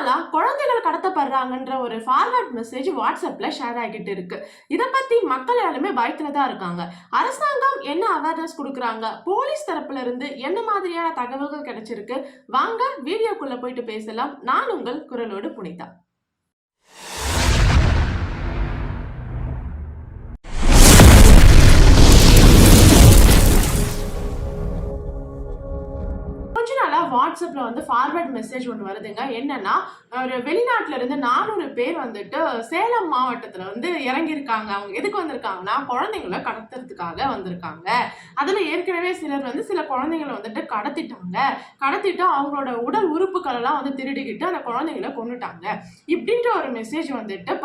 நாளா குழந்தைகள் கடத்தப்படுறாங்கன்ற ஒரு ஃபார்வர்ட் மெசேஜ் வாட்ஸ்அப்ல ஷேர் ஆகிட்டு இருக்கு. இத பத்தி மக்கள் எல்லாருமே பயத்துல தான் இருக்காங்க. அரசாங்கம் என்ன அவேர்னஸ் குடுக்குறாங்க? போலீஸ் தரப்புல இருந்து என்ன மாதிரியான தகவல்கள் கிடைச்சிருக்கு? வாங்க வீடியோக்குள்ள போயிட்டு பேசலாம். நான் உங்கள் குரலோடு புனிதா. கொஞ்ச நாளா வாட்ஸ்அப்ல ஃபார்வர்ட் மெசேஜ் ஒன்று வருதுங்க. என்னன்னா, ஒரு வெளிநாட்டுல இருந்து 400 பேர் சேலம் மாவட்டத்துல இறங்கியிருக்காங்க. அவங்க எதுக்கு வந்திருக்காங்கன்னா, குழந்தைங்கள கடத்துறதுக்காக வந்திருக்காங்க. அதுல ஏற்கனவே சிலர் சில குழந்தைங்கள கடத்திட்டாங்க. கடத்திட்டு அவங்களோட உடல் உறுப்புகள் எல்லாம் திருடிக்கிட்டு அந்த குழந்தைங்கள கொன்னுட்டாங்க. இப்படின்ற ஒரு மெசேஜ்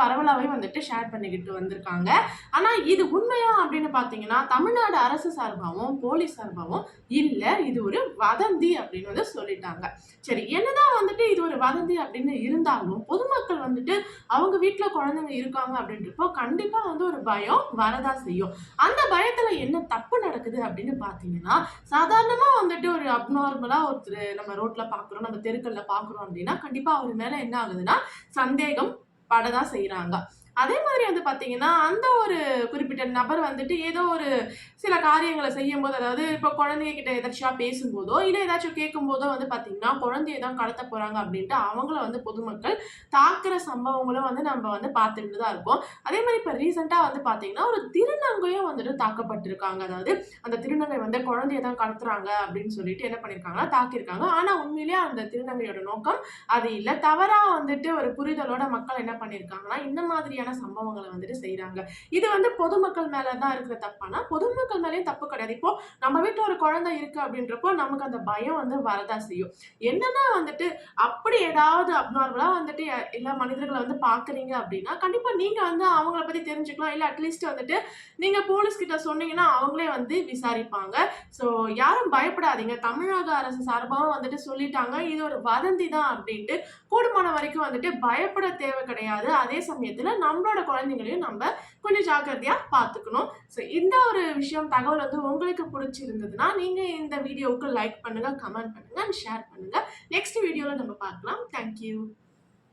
பரவலாவே ஷேர் பண்ணிக்கிட்டு வந்திருக்காங்க. ஆனா இது உண்மையா அப்படின்னு பாத்தீங்கன்னா, தமிழ்நாடு அரசு சார்பாகவும் போலீஸ் சார்பாகவும் இல்ல, இது ஒரு வதந்தி அப்படின்னு சொல்லிட்டாங்க. சரி, என்னதான் இது ஒரு வதந்தி அப்படின்னு இருந்தாலும் பொதுமக்கள் அவங்க வீட்டுல குழந்தைங்க இருக்காங்க அப்படின்றப்போ கண்டிப்பா ஒரு பயம் வரதா செய்யும். அந்த பயத்துல என்ன தப்பு நடக்குது அப்படின்னு பாத்தீங்கன்னா, சாதாரணமா ஒரு அப்நார்மலா ஒருத்தர் நம்ம ரோட்ல பாக்குறோம், நம்ம தெருக்கள்ல பாக்குறோம் அப்படின்னா கண்டிப்பா அவர் மேல என்ன ஆகுதுன்னா சந்தேகம் படதான் செய்யறாங்க. அதே மாதிரி பாத்தீங்கன்னா, அந்த ஒரு குறிப்பிட்ட நபர் ஏதோ ஒரு சில காரியங்கள செய்யும்போது, அதாவது இப்போ குழந்தைங்க கிட்ட எதார்ச்சியா பேசும்போதோ, இல்ல ஏதாச்சும் கேட்கும்போதோ பாத்தீங்கன்னா, குழந்தைய தான் கடத்த போறாங்க அப்படின்ட்டு அவங்கள பொதுமக்கள் தாக்குற சம்பவங்களும் நம்ம பார்த்துட்டு தான் இருக்கோம். அதே மாதிரி இப்ப ரீசென்ட்டா பாத்தீங்கன்னா, ஒரு திருநங்கையும் தாக்கப்பட்டிருக்காங்க. அதாவது அந்த திருநங்கை குழந்தைய தான் கடத்துறாங்க அப்படின்னு சொல்லிட்டு என்ன பண்ணியிருக்காங்கன்னா, தாக்கியிருக்காங்க. ஆனா உண்மையிலேயே அந்த திருநங்கையோட நோக்கம் அது இல்ல. தவறா ஒரு புரிதலோட மக்கள் என்ன பண்ணியிருக்காங்கன்னா, இந்த மாதிரியான சம்பவங்கள செய்றாங்க. இது பொதுமக்கள் மேல தான் இருக்கிற தப்பானா, பொதுமக்கள் மேலயும் தப்பு கிடையாது. இப்போ நம்ம வீட்ல ஒரு குழந்தை இருக்கு அப்படின்றப்போ நமக்கு அந்த பயம் வரதான் செய்யும். என்னன்னா அப்படி ஏதாவது அப்நார்மலா எல்லா மனிதர்கள பார்க்குறீங்க அப்படின்னா, கண்டிப்பா நீங்க அவங்கள பத்தி தெரிஞ்சுக்கலாம். இல்ல அட்லீஸ்ட் நீங்க போலீஸ் கிட்ட சொன்னீங்கன்னா, அவங்களே விசாரிப்பாங்க. ஸோ யாரும் பயப்படாதீங்க. தமிழக அரசு சார்பாவும் சொல்லிட்டாங்க. இது ஒரு வதந்தி தான் அப்படின்ட்டு. கூடுமான வரைக்கும் பயப்பட தேவை கிடையாது. அதே சமயத்துல நம்மளோட குழந்தைங்களையும் நம்ம கொஞ்சம் ஜாக்கிரதையா பார்த்துக்கணும். ஸோ இந்த ஒரு விஷயம் தகவல் உங்களுக்கு பிடிச்சிருந்ததுன்னா, நீங்க இந்த வீடியோவுக்கு லைக் பண்ணுங்க, கமெண்ட் பண்ணுங்க அண்ட் ஷேர் பண்ணுங்க. நெக்ஸ்ட் வீடியோல நம்ம பார்க்கலாம். Thank you.